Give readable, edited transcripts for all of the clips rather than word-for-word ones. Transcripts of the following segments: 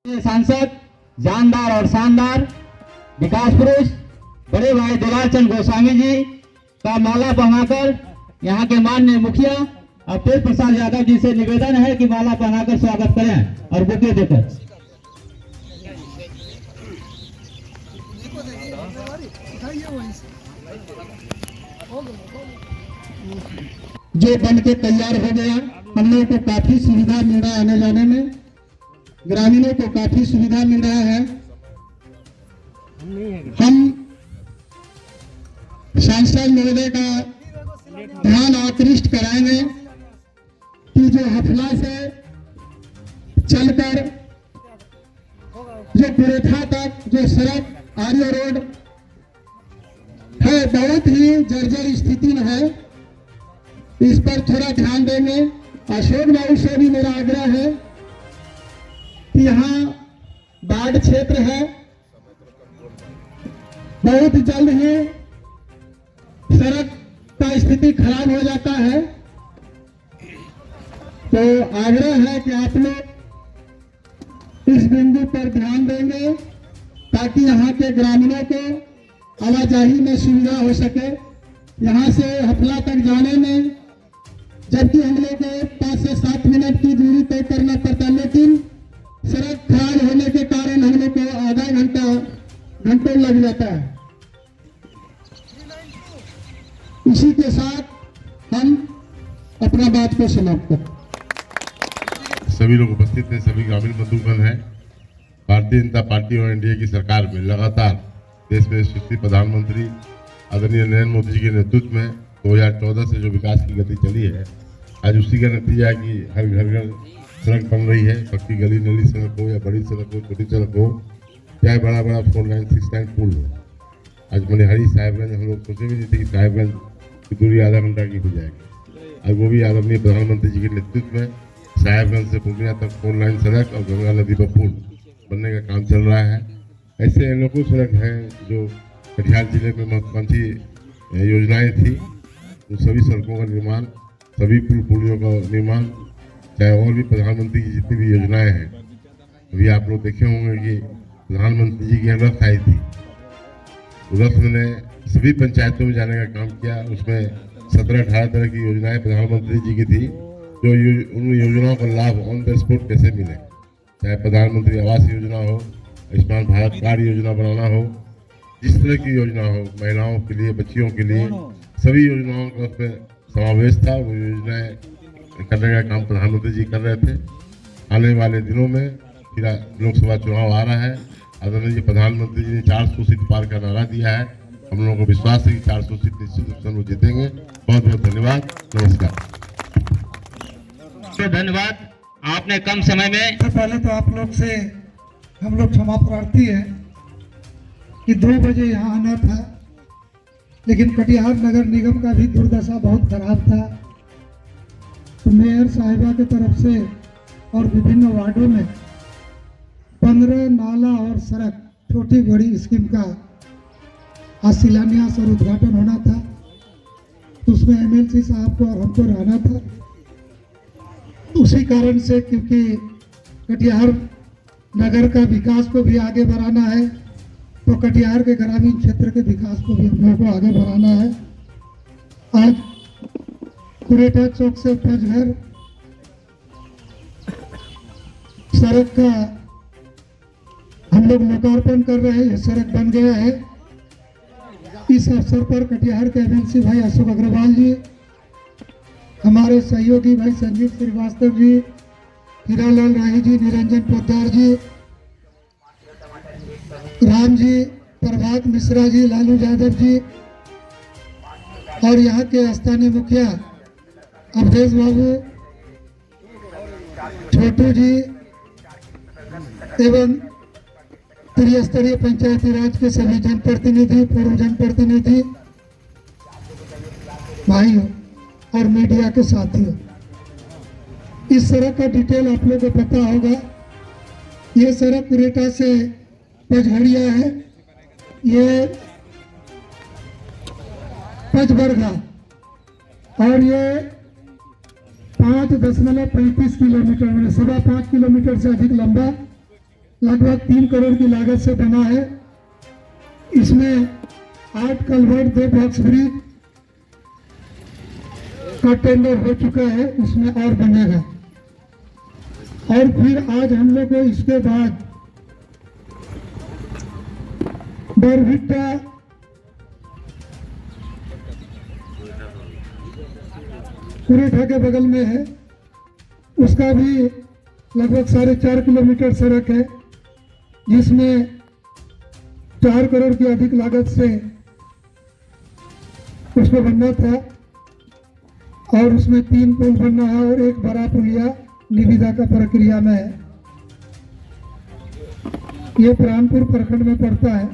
सांसद जानदार और शानदार विकास पुरुष बड़े भाई दुलार चंद गोस्वामी जी का माला पहनाकर यहाँ के माननीय मुखिया और तेज प्रसाद यादव जी से निवेदन है कि माला पहनाकर स्वागत करें और बुके देकर। जो बन के तैयार हो गया, हम लोगों को काफी सुविधा मिल रहा है, आने जाने में ग्रामीणों को काफी सुविधा मिल रहा है। हम सांसद महोदय का ध्यान आकृष्ट कराएंगे कि जो हफला से चलकर जो पुरेठा तक जो सड़क आर्य रोड है बहुत ही जर्जर स्थिति में है, इस पर थोड़ा ध्यान देंगे। अशोक बाबू से भी मेरा आग्रह है कि यहाँ बाढ़ क्षेत्र है, बहुत जल्द ही सड़क का स्थिति खराब हो जाता है, तो आग्रह है कि आप लोग इस बिंदु पर ध्यान देंगे ताकि यहाँ के ग्रामीणों को आवाजाही में सुविधा हो सके। यहाँ से हफला तक जाने में जबकि हम लोग को 5 से 7 मिनट की दूरी तय करना पड़ता, लेकिन सड़क खराब होने के कारण हम लोग को आधा घंटों लग जाता है। इसी के साथ हम अपना बात को समाप्त करते। सभी लोग उपस्थित हैं, सभी ग्रामीण बंधुगण हैं। भारतीय जनता पार्टी और एनडीए की सरकार में लगातार देश में यशस्वी प्रधानमंत्री आदरणीय नरेंद्र मोदी जी के नेतृत्व में 2014 से जो विकास की गति चली है, आज उसी का नतीजा है कि हर घर सड़क बन रही है। पक्की गली नली सड़क हो या बड़ी सड़क हो, छोटी सड़क हो, चाहे बड़ा 4 लाइन 6 लाइन पुल हो। आज मनिहारी साहिबगंज हम लोग सोचे भी नहीं थे कि साहिबगंज की दूरी आधा घंटा की हो जाएगी। आज वो भी आदरणीय प्रधानमंत्री जी के नेतृत्व में साहिबगंज से पूर्णिया तक 4 लाइन सड़क और गंगा नदी पर पुल बनने का काम चल रहा है। ऐसे अनेकों सड़क हैं जो कटिहार जिले में महत्वाकांक्षी योजनाएं थी, उन सभी सड़कों का निर्माण, सभी पुल पुलियों का निर्माण, चाहे और भी प्रधानमंत्री की जितनी भी योजनाएं हैं। अभी आप लोग देखे होंगे कि प्रधानमंत्री जी की रथ आई थी, रथ ने सभी पंचायतों में जाने का काम किया। उसमें 17-18 तरह की योजनाएं प्रधानमंत्री जी की थी, जो उन योजनाओं का लाभ ऑन द स्पॉट कैसे मिले, चाहे प्रधानमंत्री आवास योजना हो, आयुष्मान भारत कार्ड योजना बनाना हो, जिस तरह की योजना हो, महिलाओं के लिए, बच्चियों के लिए, सभी योजनाओं का उसमें समावेश था। वो योजनाएं करने का काम प्रधानमंत्री जी कर रहे थे। आने वाले दिनों में फिर लोकसभा चुनाव आ रहा है, आदरणीय प्रधानमंत्री जी ने 400 सीट पार का नारा दिया है। हम लोगों को विश्वास है कि 400 सीट निश्चित रूप से वो जीतेंगे। बहुत बहुत धन्यवाद, नमस्कार। तो धन्यवाद, आपने कम समय में। पहले तो आप लोग से हम लोग क्षमा प्रार्थी है कि 2 बजे यहाँ आना था, लेकिन कटिहार नगर निगम का भी दुर्दशा बहुत खराब था, तो मेयर साहिबा की तरफ से और विभिन्न वार्डों में 15 नाला और सड़क छोटी बड़ी स्कीम का आज शिलान्यास और उद्घाटन होना था, तो उसमें एमएलसी साहब को और हमको रहना था। उसी कारण से, क्योंकि कटिहार नगर का विकास को भी आगे बढ़ाना है, तो कटिहार के ग्रामीण क्षेत्र के विकास को भी हम लोगों को आगे बढ़ाना है। आज कुरेठा चौक से पचघर सड़क का हम लोग लोकार्पण कर रहे हैं। यह सड़क बन गया है। इस अवसर पर कटिहार के एमएलसी भाई अशोक अग्रवाल जी, हमारे सहयोगी भाई संजीव श्रीवास्तव जी, हीरालाल राही जी, निरंजन पोद्दार जी, राम जी, प्रभात मिश्रा जी, लालू यादव जी और यहाँ के स्थानीय मुखिया अवधेश बाबू, छोटू जी एवं त्रिस्तरीय पंचायती राज के सभी जनप्रतिनिधि, पूर्व जनप्रतिनिधि भाइयों और मीडिया के साथियों, इस सड़क का डिटेल आप लोगों को पता होगा। ये सड़क कुरेठा से पचघड़िया है, ये पचबरघा, और ये 5.35 किलोमीटर, 5.25 किलोमीटर से अधिक लंबा लगभग 3 करोड़ की लागत से बना है। इसमें 8 कलवर्ट 2 बॉक्स ब्रिज का टेंडर हो चुका है, इसमें और बनेगा। और फिर आज हम लोग को इसके बाद बरभिट्टा कुरेठा के बगल में है, उसका भी लगभग 4.5 किलोमीटर सड़क है, जिसमें 4 करोड़ की अधिक लागत से उसको बनना था और उसमें 3 पुल बनना है और एक बड़ा पुलिया निविदा का प्रक्रिया में है। ये प्राणपुर प्रखंड में पड़ता है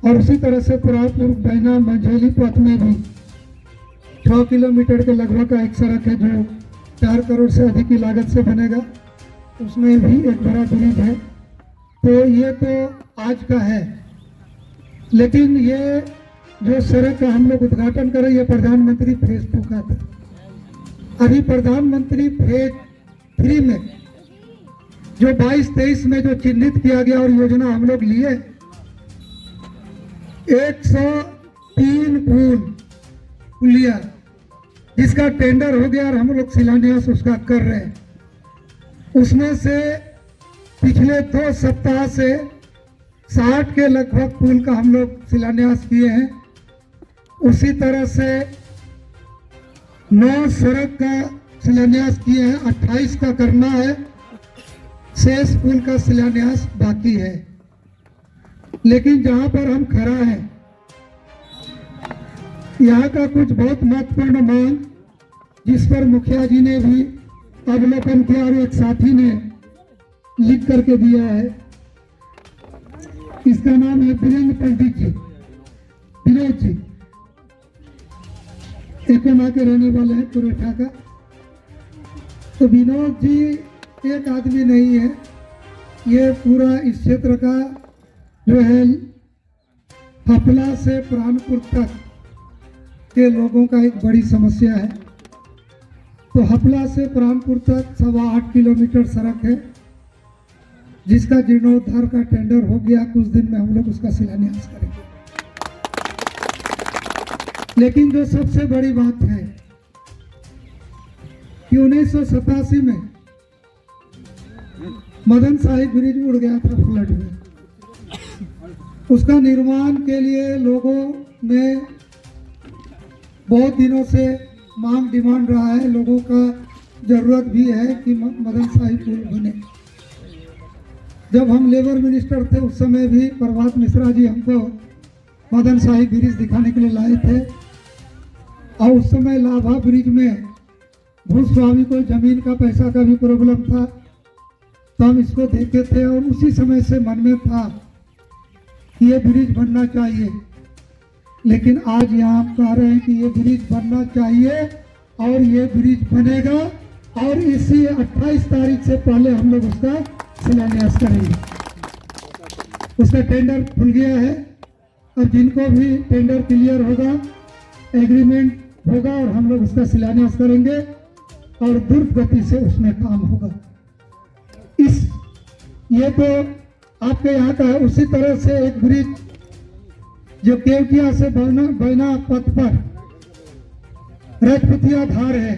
और उसी तरह से प्राणपुर बैना मंझेली पथ में भी 6 किलोमीटर के लगभग का एक सड़क है जो 4 करोड़ से अधिक की लागत से बनेगा, उसमें भी एक बड़ा ब्रिज है। तो ये तो आज का है, लेकिन ये जो सड़क का हम लोग उद्घाटन करें ये प्रधानमंत्री फेज 2 का था। अभी प्रधानमंत्री फेज 3 में जो 22-23 में जो चिन्हित किया गया और योजना हम लोग लिए 103 पुलिया जिसका टेंडर हो गया और हम लोग शिलान्यास उसका कर रहे हैं। उसमें से पिछले 2 सप्ताह से 60 के लगभग पुल का हम लोग शिलान्यास किए हैं। उसी तरह से 9 सड़क का शिलान्यास किए हैं, 28 का करना है, शेष पुल का शिलान्यास बाकी है। लेकिन जहां पर हम खड़ा हैं यहाँ का कुछ बहुत महत्वपूर्ण मांग जिस पर मुखिया जी ने भी अवलोकन किया और एक साथी ने लिख करके दिया है, इसका नाम है वीरेंद्र पंडित जी, विनोद जी, एकमा के रहने वाले हैं कुरेठा का। तो विनोद जी एक आदमी नहीं है, ये पूरा इस क्षेत्र का जो है हपला से प्राणपुर तक के लोगों का एक बड़ी समस्या है। तो हपला से प्राणपुर तक 8.25 किलोमीटर सड़क है जिसका जीर्णोद्धार का टेंडर हो गया, कुछ दिन में हम लोग उसका शिलान्यास करेंगे। लेकिन जो सबसे बड़ी बात है कि 1987 में मदन शाही ब्रिज उड़ गया था फ्लड में, उसका निर्माण के लिए लोगों ने बहुत दिनों से मांग डिमांड रहा है, लोगों का जरूरत भी है कि मदन शाही पुल बने। जब हम लेबर मिनिस्टर थे उस समय भी प्रभात मिश्रा जी हमको मदन शाही ब्रिज दिखाने के लिए लाए थे और उस समय लाभा ब्रिज में भूस्वामी को जमीन का पैसा का भी प्रॉब्लम था, तो हम इसको देखे थे और उसी समय से मन में था कि ये ब्रिज बनना चाहिए। लेकिन आज यहाँ हम कह रहे हैं कि ये ब्रिज बनना चाहिए और ये ब्रिज बनेगा और इसी 28 तारीख से पहले हम लोग उसका शिलान्यास करेंगे। उसका टेंडर खुल गया है, अब जिनको भी टेंडर क्लियर होगा एग्रीमेंट होगा और हम लोग उसका शिलान्यास करेंगे और द्रुत गति से उसमें काम होगा। ये तो आपके यहाँ का है। उसी तरह से एक ब्रिज जो केवटिया से बैना पथ पर राजपुतिया धार है,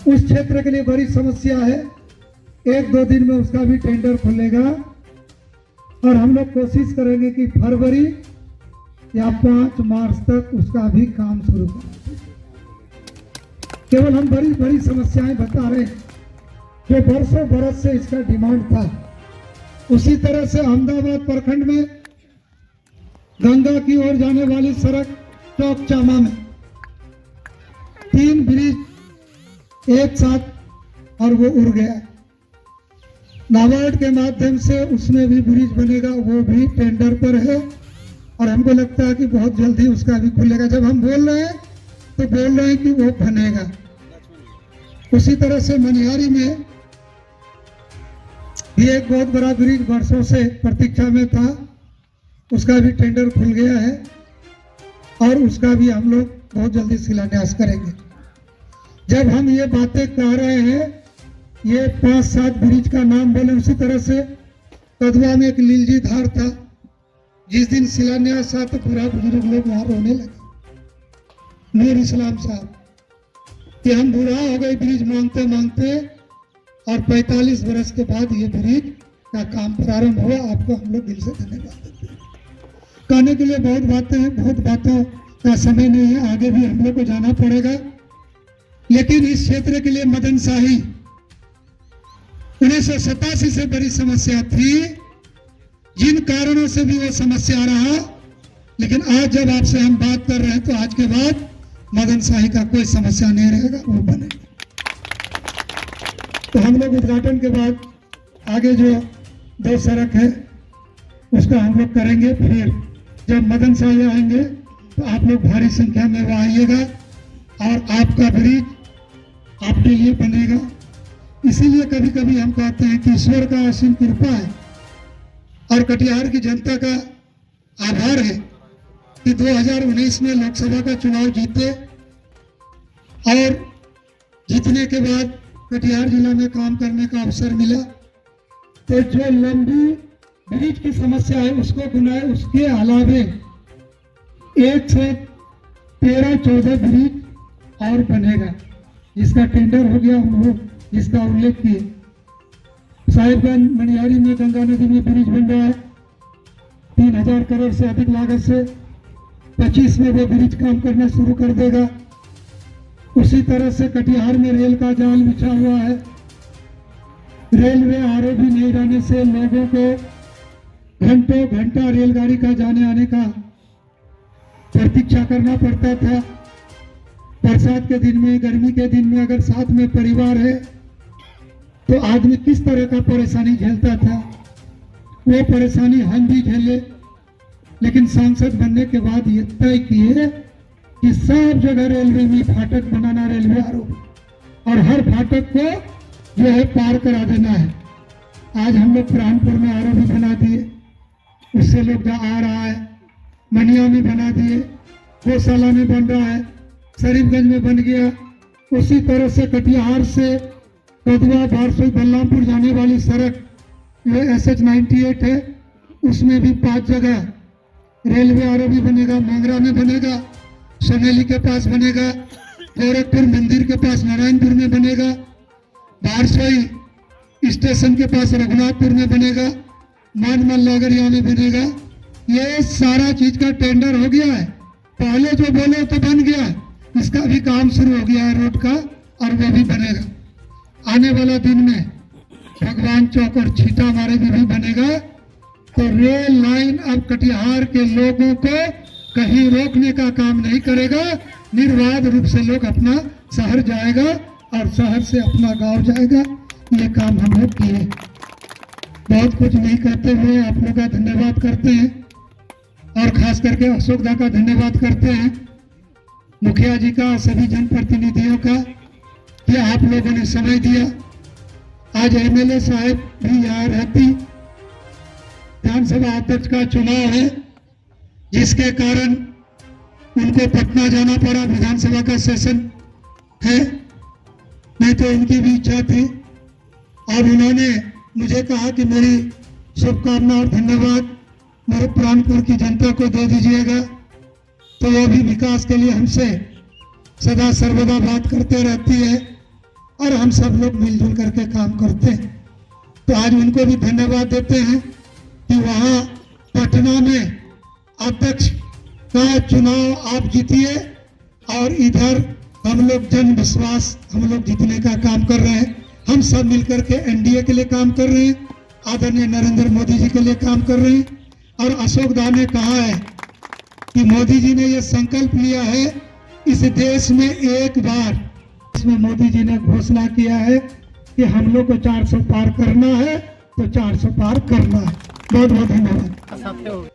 उस क्षेत्र के लिए बड़ी समस्या है। 1-2 दिन में उसका भी टेंडर खुलेगा और हम लोग कोशिश करेंगे कि फरवरी या 5 मार्च तक उसका भी काम शुरू करें। केवल हम बड़ी बड़ी समस्याएं बता रहे हैं जो बरसों बरस से इसका डिमांड था। उसी तरह से अहमदाबाद प्रखंड में गंगा की ओर जाने वाली सड़क चौक चामा में 3 ब्रिज एक साथ और वो उड़ गया। नाबार्ड के माध्यम से उसमें भी ब्रिज बनेगा, वो भी टेंडर पर है और हमको लगता है कि बहुत जल्दी उसका भी खुलेगा। जब हम बोल रहे हैं तो बोल रहे हैं कि वो बनेगा। उसी तरह से मनिहारी में भी एक बहुत बड़ा ब्रिज वर्षों से प्रतीक्षा में था, उसका भी टेंडर खुल गया है और उसका भी हम लोग बहुत जल्दी शिलान्यास करेंगे। जब हम ये बातें कह रहे हैं, ये 5-7 ब्रिज का नाम बोले, उसी तरह से कदवा में एक लीलजी धार था, जिस दिन शिलान्यास था तो पूरा बुजुर्ग लोग वहां रोने लगे। नूर इस्लाम साहब कि हम बूढ़ा हो गए ब्रिज मांगते मांगते, और 45 वर्ष के बाद ये ब्रिज का काम प्रारंभ हुआ। आपको हम लोग दिल से धन्यवाद देते हैं। कहने के लिए बहुत बातें हैं, बहुत बातों का समय नहीं है, आगे भी हम लोग को जाना पड़ेगा। लेकिन इस क्षेत्र के लिए मदन शाही 1987 से बड़ी समस्या थी, जिन कारणों से भी वो समस्या रहा। लेकिन आज जब आपसे हम बात कर रहे हैं तो आज के बाद मदन शाही का कोई समस्या नहीं रहेगा, वो बनेगा। तो हम लोग उद्घाटन के बाद आगे जो 2 सड़क है उसका हम लोग करेंगे। फिर जब मदन शाही आएंगे तो आप लोग भारी संख्या में वो आइएगा और आपका ब्रिज आपके लिए बनेगा। इसीलिए कभी कभी हम कहते हैं कि ईश्वर का असीम कृपा है और कटिहार की जनता का आभार है कि 2019 में लोकसभा का चुनाव जीते, और जीतने के बाद कटिहार जिला में काम करने का अवसर मिला। तो जो लंबी ब्रिज की समस्या है उसको बुलाए, उसके अलावे 113-14 ब्रिज और बनेगा, जिसका टेंडर हो गया। हम लोग जिसका उल्लेख किए, साहिबगंज मनिहारी में गंगा नदी में ब्रिज बन रहा है 3000 करोड़ से अधिक लागत से। 25 में वो ब्रिज काम करना शुरू कर देगा। उसी तरह से कटिहार में रेल का जाल बिछा हुआ है। रेलवे आरओबी नहीं रहने से लोगों को घंटों घंटा रेलगाड़ी का जाने आने का प्रतीक्षा करना पड़ता था। बरसात के दिन में, गर्मी के दिन में अगर साथ में परिवार है तो आदमी किस तरह का परेशानी झेलता था, वो परेशानी हम भी झेले। लेकिन सांसद बनने के बाद ये तय किए कि सब जगह रेलवे में फाटक बनाना, रेलवे आरोप, और हर फाटक को जो है पार करा देना है। आज हम लोग प्राणपुर में आरोप भी बना दिए, उससे लोग आ रहा है। मनिया में बना दिए, गौशाला में बन रहा है, शरीफगंज में बन गया। उसी तरह से कटिहार से कदवा, बारसोई, बल्लामपुर जाने वाली सड़क जो SH98 है, उसमें भी 5 जगह रेलवे आरओबी बनेगा। मंगरा में बनेगा, सनेली के पास बनेगा, गोरखपुर मंदिर के पास नारायणपुर में बनेगा, बारसोई स्टेशन के पास रघुनाथपुर में बनेगा, मानमल नगरिया में बनेगा। ये सारा चीज का टेंडर हो गया है। पहले जो बोले तो बन गया, इसका भी काम शुरू हो गया है रोड का, और वो भी बनेगा। आने वाला दिन में भगवान चौक और छीटा मारे में भी बनेगा। तो रेल लाइन अब कटिहार के लोगों को कहीं रोकने का काम नहीं करेगा। निर्बाध रूप से लोग अपना शहर जाएगा और शहर से अपना गांव जाएगा। ये काम हम लोग किए। बहुत कुछ नहीं करते हुए आप लोग का धन्यवाद करते हैं, और खास करके अशोक दा का धन्यवाद करते हैं, मुखिया जी का, सभी जनप्रतिनिधियों का, कि आप लोगों ने समय दिया। आज MLA साहब भी यहाँ रहती। विधानसभा अध्यक्ष का चुनाव है, जिसके कारण उनको पटना जाना पड़ा। विधानसभा का सेशन है, नहीं तो उनकी भी इच्छा थी। और उन्होंने मुझे कहा कि मेरी शुभकामना और धन्यवाद मेरे प्राणपुर की जनता को दे दीजिएगा। तो वो भी विकास के लिए हमसे सदा सर्वदा बात करते रहती है, और हम सब लोग मिलजुल करके काम करते हैं। तो आज उनको भी धन्यवाद देते हैं कि वहाँ पटना में अध्यक्ष का चुनाव आप जीतिए, और इधर हम लोग जन विश्वास हम लोग जीतने का काम कर रहे हैं। हम सब मिलकर के NDA के लिए काम कर रहे हैं, आदरणीय नरेंद्र मोदी जी के लिए काम कर रहे हैं। और अशोक दा ने कहा है कि मोदी जी ने ये संकल्प लिया है, इस देश में एक बार, इसमें मोदी जी ने घोषणा किया है कि हम लोग को 400 पार करना है, तो 400 पार करना है। बहुत बहुत धन्यवाद।